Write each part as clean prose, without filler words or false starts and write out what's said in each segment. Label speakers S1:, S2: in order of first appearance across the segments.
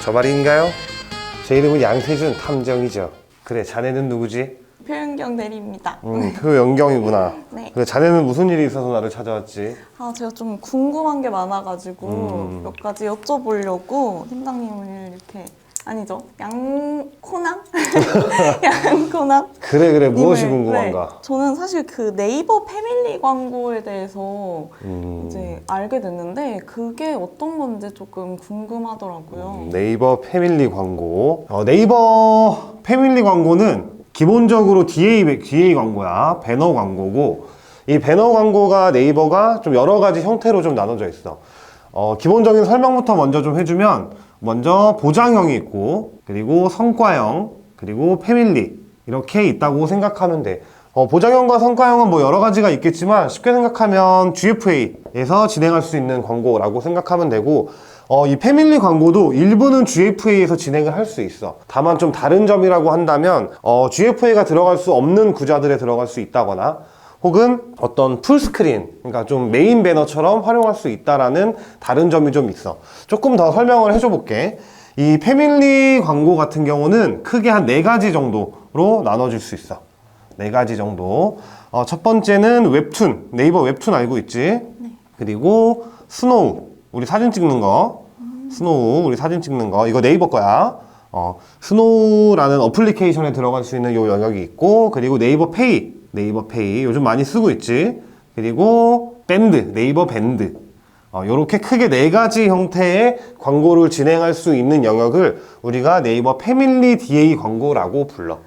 S1: 저 말인가요? 제 이름은 양세준 탐정이죠. 그래, 자네는 누구지?
S2: 표현경 대리입니다.
S1: 표연경이구나.
S2: 네.
S1: 그래, 자네는 무슨 일이 있어서 나를 찾아왔지?
S2: 제가 좀 궁금한 게 많아가지고 몇 가지 여쭤보려고 팀장님을 이렇게 아니죠? 양코남? 양코남?
S1: 그래, 무엇이
S2: 님을,
S1: 궁금한가?
S2: 네. 저는 사실 그 네이버 패밀리 광고에 대해서 이제 알게 됐는데 그게 어떤 건지 조금 궁금하더라고요.
S1: 네이버 패밀리 광고. 네이버 패밀리 광고는 기본적으로 DA 광고야. 배너 광고고, 이 배너 광고가 네이버가 좀 여러 가지 형태로 좀 나눠져 있어. 기본적인 설명부터 먼저 좀 해주면, 먼저 보장형이 있고, 그리고 성과형, 그리고 패밀리, 이렇게 있다고 생각하면 돼. 보장형과 성과형은 뭐 여러 가지가 있겠지만 쉽게 생각하면 GFA에서 진행할 수 있는 광고라고 생각하면 되고, 이 패밀리 광고도 일부는 GFA에서 진행을 할 수 있어. 다만 좀 다른 점이라고 한다면 GFA가 들어갈 수 없는 구자들에 들어갈 수 있다거나, 혹은 어떤 풀스크린, 그러니까 좀 메인 배너처럼 활용할 수 있다라는 다른 점이 좀 있어. 조금 더 설명을 해줘 볼게. 이 패밀리 광고 같은 경우는 크게 한 4가지 정도로 나눠질 수 있어. 4가지 정도. 첫 번째는 웹툰, 네이버 웹툰 알고 있지?
S2: 네.
S1: 그리고 스노우, 우리 사진 찍는 거. 스노우, 우리 사진 찍는 거. 이거 네이버 거야. 스노우라는 어플리케이션에 들어갈 수 있는 요 영역이 있고, 그리고 네이버 페이 요즘 많이 쓰고 있지. 그리고 밴드, 네이버 밴드. 요렇게 크게 4가지 형태의 광고를 진행할 수 있는 영역을 우리가 네이버 패밀리 DA 광고라고 불러.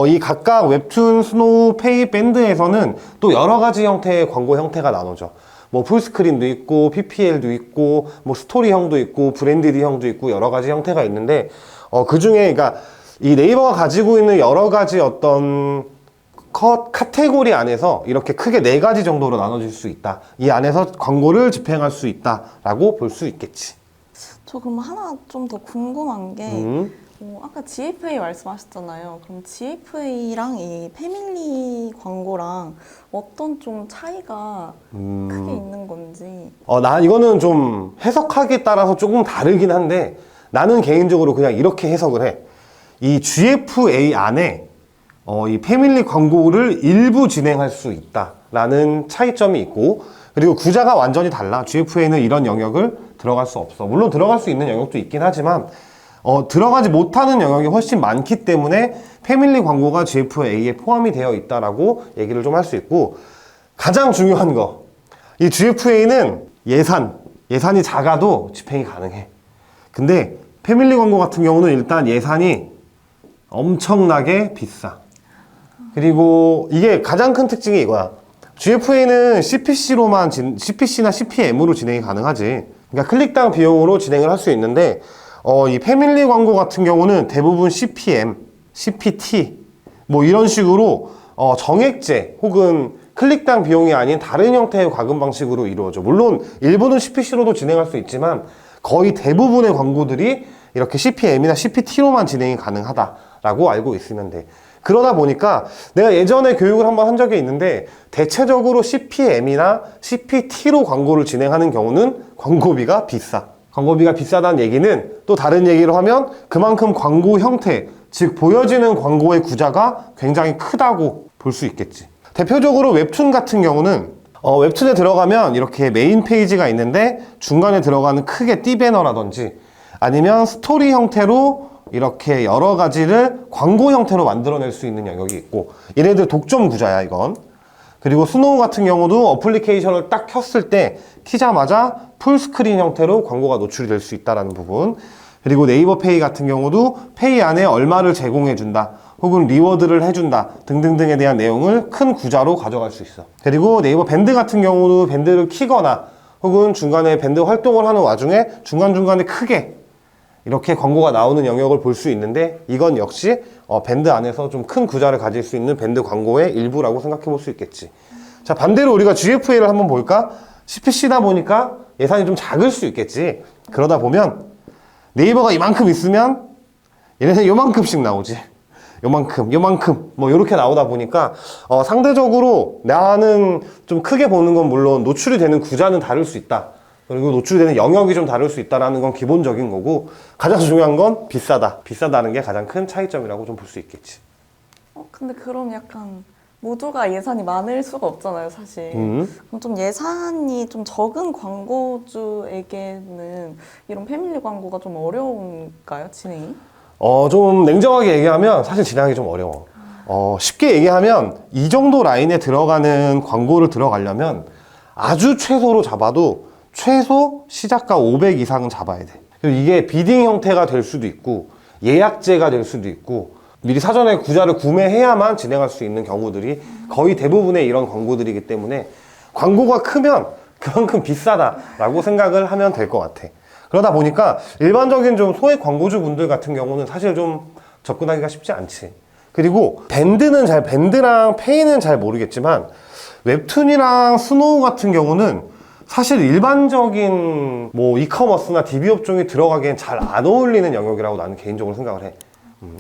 S1: 이 각각 웹툰, 스노우, 페이, 밴드에서는 또 여러 가지 형태의 광고 형태가 나눠져. 뭐 풀스크린도 있고, PPL도 있고, 뭐 스토리형도 있고, 브랜디드형도 있고, 여러 가지 형태가 있는데, 그 중에, 그러니까 이 네이버가 가지고 있는 여러 가지 어떤 카테고리 안에서 이렇게 크게 4가지 정도로 나눠질 수 있다. 이 안에서 광고를 집행할 수 있다라고 볼 수 있겠지.
S2: 저 그럼 하나 좀 더 궁금한 게 아까 GFA 말씀하셨잖아요. 그럼 GFA랑 이 패밀리 광고랑 어떤 좀 차이가 크게 있는 건지.
S1: 이거는 좀 해석하기에 따라서 조금 다르긴 한데, 나는 개인적으로 그냥 이렇게 해석을 해. 이 GFA 안에 이 패밀리 광고를 일부 진행할 수 있다라는 차이점이 있고, 그리고 구자가 완전히 달라. GFA는 이런 영역을 들어갈 수 없어. 물론 들어갈 수 있는 영역도 있긴 하지만 들어가지 못하는 영역이 훨씬 많기 때문에 패밀리 광고가 GFA에 포함이 되어 있다라고 얘기를 좀 할 수 있고, 가장 중요한 거, 이 GFA는 예산이 작아도 집행이 가능해. 근데 패밀리 광고 같은 경우는 일단 예산이 엄청나게 비싸. 그리고 이게 가장 큰 특징이 이거야. GFA는 CPC나 CPM으로 진행이 가능하지. 그러니까 클릭당 비용으로 진행을 할 수 있는데, 이 패밀리 광고 같은 경우는 대부분 CPM, CPT, 뭐 이런 식으로 정액제 혹은 클릭당 비용이 아닌 다른 형태의 과금 방식으로 이루어져. 물론 일부는 CPC로도 진행할 수 있지만 거의 대부분의 광고들이 이렇게 CPM이나 CPT로만 진행이 가능하다라고 알고 있으면 돼. 그러다 보니까 내가 예전에 교육을 한번 한 적이 있는데, 대체적으로 CPM이나 CPT로 광고를 진행하는 경우는 광고비가 비싸. 광고비가 비싸다는 얘기는 또 다른 얘기로 하면 그만큼 광고 형태, 즉 보여지는 광고의 구자가 굉장히 크다고 볼 수 있겠지. 대표적으로 웹툰 같은 경우는 웹툰에 들어가면 이렇게 메인 페이지가 있는데 중간에 들어가는 크게 띠배너라든지, 아니면 스토리 형태로 이렇게 여러 가지를 광고 형태로 만들어낼 수 있는 영역이 있고, 얘네들 독점 구자야 이건. 그리고 스노우 같은 경우도 어플리케이션을 딱 켰을 때 키자마자 풀스크린 형태로 광고가 노출이 될 수 있다는 부분. 그리고 네이버 페이 같은 경우도 페이 안에 얼마를 제공해준다, 혹은 리워드를 해준다 등등등에 대한 내용을 큰 구자로 가져갈 수 있어. 그리고 네이버 밴드 같은 경우도 밴드를 키거나 혹은 중간에 밴드 활동을 하는 와중에 중간중간에 크게 이렇게 광고가 나오는 영역을 볼 수 있는데, 이건 역시 밴드 안에서 좀 큰 구자를 가질 수 있는 밴드 광고의 일부라고 생각해 볼 수 있겠지. 자, 반대로 우리가 GFA를 한번 볼까? CPC다 보니까 예산이 좀 작을 수 있겠지. 그러다 보면 네이버가 이만큼 있으면 얘네는 요만큼씩 나오지. 요만큼 뭐 이렇게 나오다 보니까 상대적으로 나는 좀 크게 보는 건 물론 노출이 되는 구자는 다를 수 있다 그리고 노출되는 영역이 좀 다를 수 있다는 건 기본적인 거고, 가장 중요한 건 비싸다. 비싸다는 게 가장 큰 차이점이라고 좀 볼 수 있겠지.
S2: 근데 그럼 약간 모두가 예산이 많을 수가 없잖아요, 사실. 그럼 좀 예산이 좀 적은 광고주에게는 이런 패밀리 광고가 좀 어려운가요, 진행이?
S1: 좀 냉정하게 얘기하면 사실 진행하기 좀 어려워. 쉽게 얘기하면 이 정도 라인에 들어가는 광고를 들어가려면 아주 최소로 잡아도 최소 시작가 500 이상은 잡아야 돼. 그리고 이게 비딩 형태가 될 수도 있고 예약제가 될 수도 있고 미리 사전에 구자를 구매해야만 진행할 수 있는 경우들이 거의 대부분의 이런 광고들이기 때문에 광고가 크면 그만큼 비싸다라고 생각을 하면 될 것 같아. 그러다 보니까 일반적인 좀 소액 광고주 분들 같은 경우는 사실 좀 접근하기가 쉽지 않지. 그리고 밴드랑 페이는 잘 모르겠지만 웹툰이랑 스노우 같은 경우는 사실 일반적인 뭐 이커머스나 DB 업종이 들어가기엔 잘 안 어울리는 영역이라고 나는 개인적으로 생각을 해.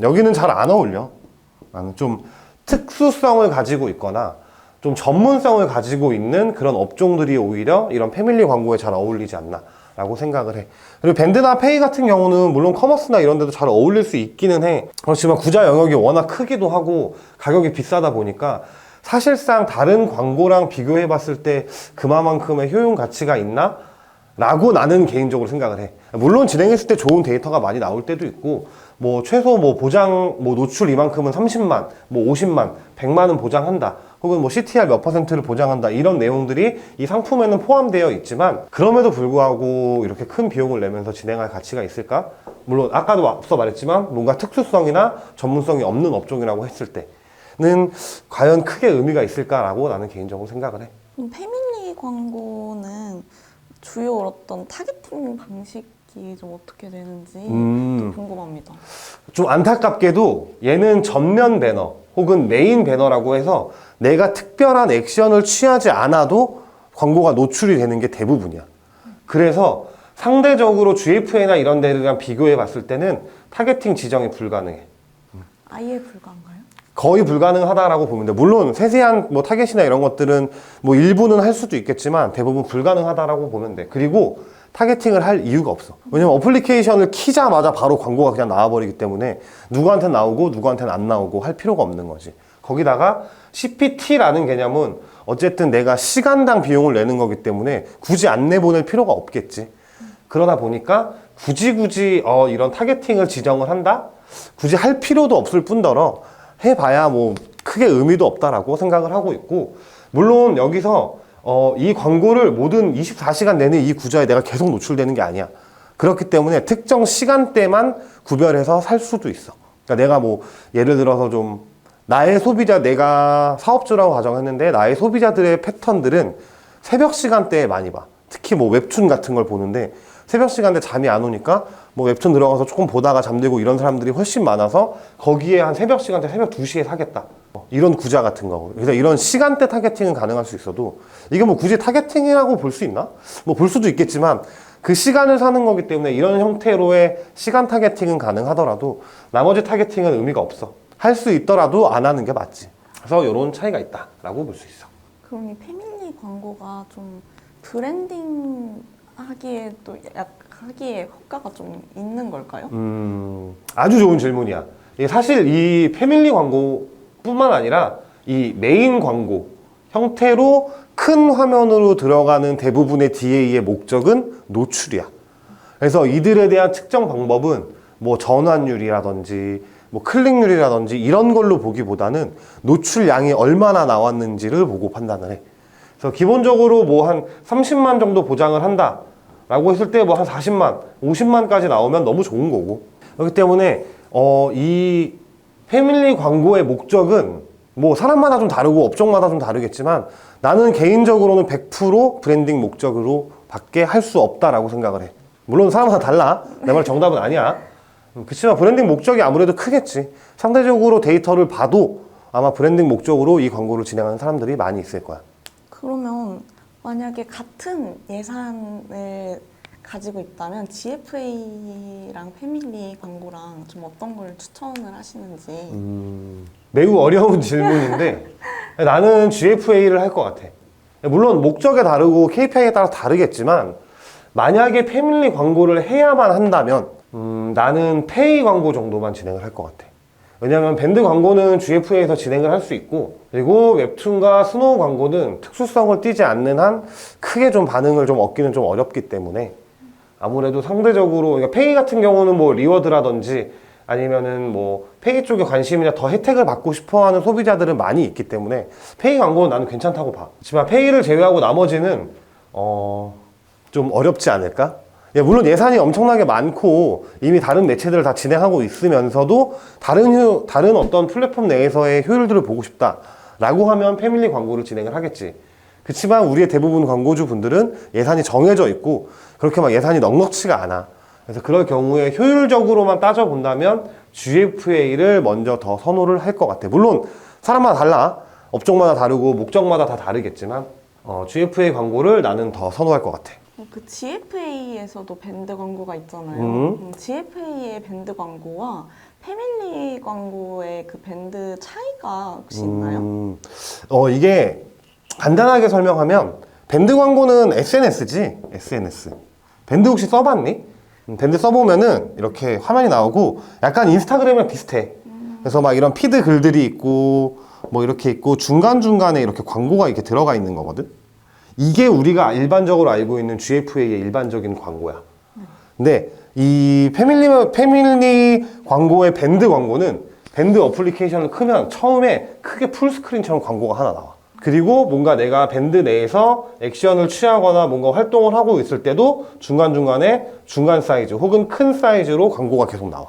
S1: 여기는 잘 안 어울려. 나는 좀 특수성을 가지고 있거나 좀 전문성을 가지고 있는 그런 업종들이 오히려 이런 패밀리 광고에 잘 어울리지 않나 라고 생각을 해. 그리고 밴드나 페이 같은 경우는 물론 커머스나 이런 데도 잘 어울릴 수 있기는 해. 그렇지만 구자 영역이 워낙 크기도 하고 가격이 비싸다 보니까 사실상 다른 광고랑 비교해 봤을 때 그만큼의 효용 가치가 있나? 라고 나는 개인적으로 생각을 해. 물론 진행했을 때 좋은 데이터가 많이 나올 때도 있고, 뭐 최소 뭐 보장, 뭐 노출 이만큼은 30만, 뭐 50만, 100만은 보장한다. 혹은 뭐 CTR 몇 %를 보장한다. 이런 내용들이 이 상품에는 포함되어 있지만, 그럼에도 불구하고 이렇게 큰 비용을 내면서 진행할 가치가 있을까? 물론 아까도 앞서 말했지만 뭔가 특수성이나 전문성이 없는 업종이라고 했을 때는 과연 크게 의미가 있을까라고 나는 개인적으로 생각을 해.
S2: 패밀리 광고는 주요 어떤 타겟팅 방식이 좀 어떻게 되는지 좀 궁금합니다.
S1: 좀 안타깝게도 얘는 전면 배너 혹은 메인 배너라고 해서 내가 특별한 액션을 취하지 않아도 광고가 노출이 되는 게 대부분이야. 그래서 상대적으로 GFA나 이런 데랑 비교해 봤을 때는 타겟팅 지정이 불가능해.
S2: 아예 불가한가요?
S1: 거의 불가능하다라고 보면 돼. 물론 세세한 뭐 타겟이나 이런 것들은 뭐 일부는 할 수도 있겠지만 대부분 불가능하다라고 보면 돼. 그리고 타겟팅을 할 이유가 없어. 왜냐면 어플리케이션을 키자마자 바로 광고가 그냥 나와버리기 때문에 누구한테 나오고 누구한테는 안 나오고 할 필요가 없는 거지. 거기다가 CPT라는 개념은 어쨌든 내가 시간당 비용을 내는 거기 때문에 굳이 안 내보낼 필요가 없겠지. 그러다 보니까 굳이 이런 타겟팅을 지정을 한다? 굳이 할 필요도 없을 뿐더러 해봐야 뭐 크게 의미도 없다라고 생각을 하고 있고, 물론 여기서 이 광고를 모든 24시간 내내 이 구자에 내가 계속 노출되는 게 아니야. 그렇기 때문에 특정 시간대만 구별해서 살 수도 있어. 그러니까 내가 뭐 예를 들어서 좀 나의 소비자, 내가 사업주라고 가정했는데 나의 소비자들의 패턴들은 새벽 시간대에 많이 봐. 특히 뭐 웹툰 같은 걸 보는데 새벽 시간대 잠이 안 오니까 뭐 웹툰 들어가서 조금 보다가 잠들고 이런 사람들이 훨씬 많아서 거기에 한 새벽 시간대 새벽 2시에 사겠다. 이런 구자 같은 거. 그래서 이런 시간대 타겟팅은 가능할 수 있어도 이게 뭐 굳이 타겟팅이라고 볼 수 있나? 뭐 볼 수도 있겠지만 그 시간을 사는 거기 때문에 이런 형태로의 시간 타겟팅은 가능하더라도 나머지 타겟팅은 의미가 없어. 할 수 있더라도 안 하는 게 맞지. 그래서 이런 차이가 있다라고 볼 수 있어.
S2: 그럼 이 패밀리 광고가 좀 브랜딩 하기에 또 하기에 효과가 좀 있는 걸까요?
S1: 아주 좋은 질문이야. 사실 이 패밀리 광고뿐만 아니라 이 메인 광고 형태로 큰 화면으로 들어가는 대부분의 DA의 목적은 노출이야. 그래서 이들에 대한 측정 방법은 뭐 전환율이라든지 뭐 클릭률이라든지 이런 걸로 보기보다는 노출량이 얼마나 나왔는지를 보고 판단을 해. 그래서 기본적으로 뭐 한 30만 정도 보장을 한다 라고 했을 때 뭐 한 40만, 50만까지 나오면 너무 좋은 거고. 그렇기 때문에 이 패밀리 광고의 목적은 뭐 사람마다 좀 다르고 업종마다 좀 다르겠지만 나는 개인적으로는 100% 브랜딩 목적으로 밖에 할 수 없다라고 생각을 해. 물론 사람마다 달라. 내 말 정답은 아니야. 그렇지만 브랜딩 목적이 아무래도 크겠지. 상대적으로 데이터를 봐도 아마 브랜딩 목적으로 이 광고를 진행하는 사람들이 많이 있을 거야.
S2: 그러면 만약에 같은 예산을 가지고 있다면 GFA랑 패밀리 광고랑 좀 어떤 걸 추천을 하시는지.
S1: 매우 어려운 질문인데 나는 GFA를 할 것 같아. 물론 목적에 다르고 KPI에 따라 다르겠지만 만약에 패밀리 광고를 해야만 한다면 나는 페이 광고 정도만 진행을 할 것 같아. 왜냐면 밴드 광고는 GFA에서 진행을 할 수 있고, 그리고 웹툰과 스노우 광고는 특수성을 띠지 않는 한 크게 좀 반응을 좀 얻기는 좀 어렵기 때문에 아무래도 상대적으로, 그러니까 페이 같은 경우는 뭐 리워드라든지 아니면은 뭐 페이 쪽에 관심이나 더 혜택을 받고 싶어 하는 소비자들은 많이 있기 때문에 페이 광고는 나는 괜찮다고 봐. 하지만 페이를 제외하고 나머지는 좀 어렵지 않을까? 물론 예산이 엄청나게 많고 이미 다른 매체들을 다 진행하고 있으면서도 다른 어떤 플랫폼 내에서의 효율들을 보고 싶다라고 하면 패밀리 광고를 진행을 하겠지. 그렇지만 우리의 대부분 광고주 분들은 예산이 정해져 있고 그렇게 막 예산이 넉넉치가 않아. 그래서 그럴 경우에 효율적으로만 따져본다면 GFA를 먼저 더 선호를 할 것 같아. 물론 사람마다 달라. 업종마다 다르고 목적마다 다 다르겠지만 GFA 광고를 나는 더 선호할 것 같아.
S2: 그 GFA에서도 밴드 광고가 있잖아요. GFA의 밴드 광고와 패밀리 광고의 그 밴드 차이가 혹시 있나요?
S1: 이게 간단하게 설명하면 밴드 광고는 SNS지, SNS. 밴드 혹시 써봤니? 밴드 써보면은 이렇게 화면이 나오고 약간 인스타그램이랑 비슷해. 그래서 막 이런 피드 글들이 있고 뭐 이렇게 있고 중간중간에 이렇게 광고가 이렇게 들어가 있는 거거든. 이게 우리가 일반적으로 알고 있는 GFA의 일반적인 광고야. 근데 이 패밀리 광고의 밴드 광고는 밴드 어플리케이션을 크면 처음에 크게 풀스크린처럼 광고가 하나 나와. 그리고 뭔가 내가 밴드 내에서 액션을 취하거나 뭔가 활동을 하고 있을 때도 중간중간에 중간 사이즈 혹은 큰 사이즈로 광고가 계속 나와.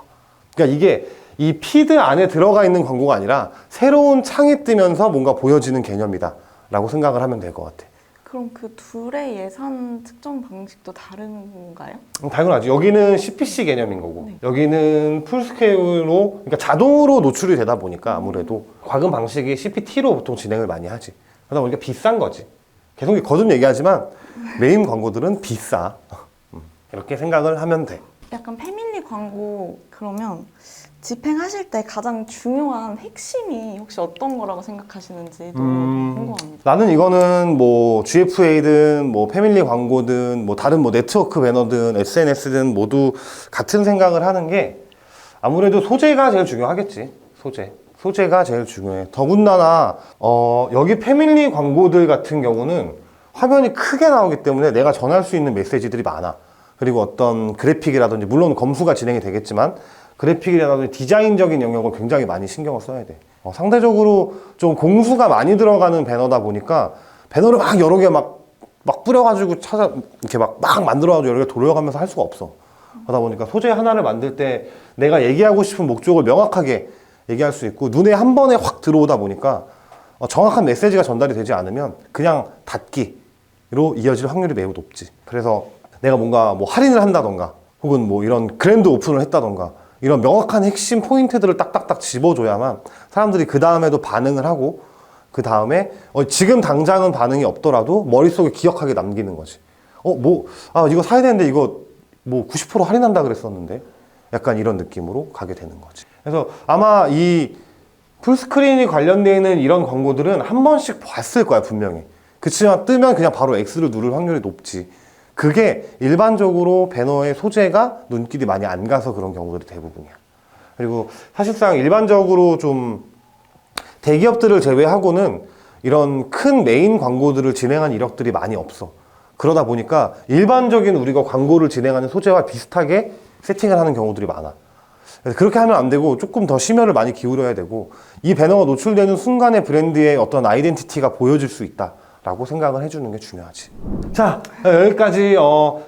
S1: 그러니까 이게 이 피드 안에 들어가 있는 광고가 아니라 새로운 창이 뜨면서 뭔가 보여지는 개념이다 라고 생각을 하면 될 것 같아.
S2: 그럼 그 둘의 예산 측정 방식도 다른가요?
S1: 당연하지. 여기는 CPC 개념인 거고
S2: 네.
S1: 여기는 풀스케일로, 그러니까 자동으로 노출이 되다 보니까 아무래도 과금 방식이 CPT로 보통 진행을 많이 하지. 그러다 보니까 비싼 거지. 계속 거듭 얘기하지만 메인 광고들은 비싸. 이렇게 생각을 하면 돼.
S2: 약간 패밀리 광고 그러면 집행하실 때 가장 중요한 핵심이 혹시 어떤 거라고 생각하시는지 너무 궁금합니다.
S1: 나는 이거는 뭐 GFA든 뭐 패밀리 광고든 뭐 다른 뭐 네트워크 배너든 SNS든 모두 같은 생각을 하는 게 아무래도 소재가 제일 중요하겠지. 소재가 제일 중요해. 더군다나 여기 패밀리 광고들 같은 경우는 화면이 크게 나오기 때문에 내가 전할 수 있는 메시지들이 많아. 그리고 어떤 그래픽이라든지 물론 검수가 진행이 되겠지만 그래픽이라든지 디자인적인 영역을 굉장히 많이 신경을 써야 돼. 상대적으로 좀 공수가 많이 들어가는 배너다 보니까 배너를 막 여러 개 막 뿌려가지고 이렇게 막 만들어가지고 여러 개 돌려가면서 할 수가 없어. 그러다 보니까 소재 하나를 만들 때 내가 얘기하고 싶은 목적을 명확하게 얘기할 수 있고 눈에 한 번에 확 들어오다 보니까 정확한 메시지가 전달이 되지 않으면 그냥 닫기로 이어질 확률이 매우 높지. 그래서 내가 뭔가 뭐 할인을 한다던가 혹은 뭐 이런 그랜드 오픈을 했다던가 이런 명확한 핵심 포인트들을 딱딱딱 집어줘야만 사람들이 그 다음에도 반응을 하고 그 다음에 지금 당장은 반응이 없더라도 머릿속에 기억하게 남기는 거지. 이거 사야 되는데 이거 뭐 90% 할인한다 그랬었는데 약간 이런 느낌으로 가게 되는 거지. 그래서 아마 이 풀스크린이 관련되어 있는 이런 광고들은 한 번씩 봤을 거야 분명히. 그치만 뜨면 그냥 바로 X를 누를 확률이 높지. 그게 일반적으로 배너의 소재가 눈길이 많이 안 가서 그런 경우들이 대부분이야. 그리고 사실상 일반적으로 좀 대기업들을 제외하고는 이런 큰 메인 광고들을 진행한 이력들이 많이 없어. 그러다 보니까 일반적인 우리가 광고를 진행하는 소재와 비슷하게 세팅을 하는 경우들이 많아. 그래서 그렇게 하면 안 되고 조금 더 심혈을 많이 기울여야 되고 이 배너가 노출되는 순간에 브랜드의 어떤 아이덴티티가 보여질 수 있다 라고 생각을 해주는 게 중요하지. 자, 여기까지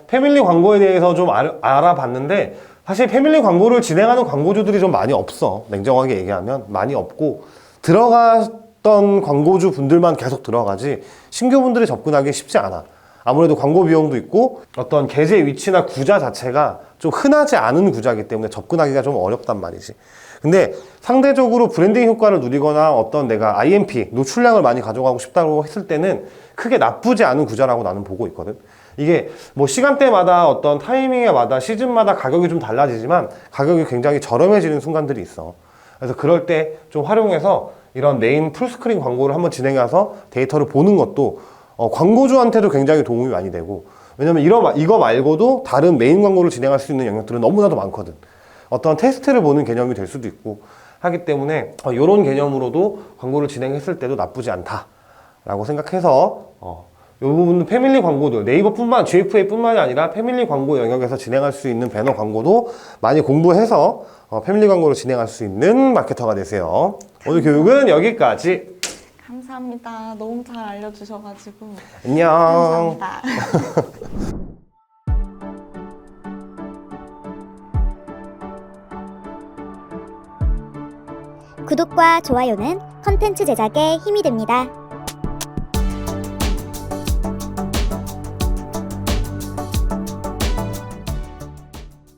S1: 패밀리 광고에 대해서 좀 알아봤는데 사실 패밀리 광고를 진행하는 광고주들이 좀 많이 없어. 냉정하게 얘기하면 많이 없고 들어갔던 광고주 분들만 계속 들어가지 신규분들이 접근하기 쉽지 않아. 아무래도 광고 비용도 있고 어떤 계제 위치나 구자 자체가 좀 흔하지 않은 구자이기 때문에 접근하기가 좀 어렵단 말이지. 근데 상대적으로 브랜딩 효과를 누리거나 어떤 내가 IMP, 노출량을 많이 가져가고 싶다고 했을 때는 크게 나쁘지 않은 구자라고 나는 보고 있거든. 이게 뭐 시간대마다 어떤 타이밍에마다 시즌마다 가격이 좀 달라지지만 가격이 굉장히 저렴해지는 순간들이 있어. 그래서 그럴 때 좀 활용해서 이런 메인 풀스크린 광고를 한번 진행해서 데이터를 보는 것도 광고주한테도 굉장히 도움이 많이 되고 왜냐면 이거 말고도 다른 메인 광고를 진행할 수 있는 영역들은 너무나도 많거든. 어떤 테스트를 보는 개념이 될 수도 있고 하기 때문에 이런 개념으로도 광고를 진행했을 때도 나쁘지 않다라고 생각해서 이 부분은 패밀리 광고도 GFA뿐만이 아니라 패밀리 광고 영역에서 진행할 수 있는 배너 광고도 많이 공부해서 패밀리 광고를 진행할 수 있는 마케터가 되세요. 오늘 교육은 여기까지.
S2: 감사합니다. 너무 잘 알려주셔가지고.
S1: 안녕.
S2: 감사합니다.
S3: 구독과 좋아요는 컨텐츠 제작에 힘이 됩니다.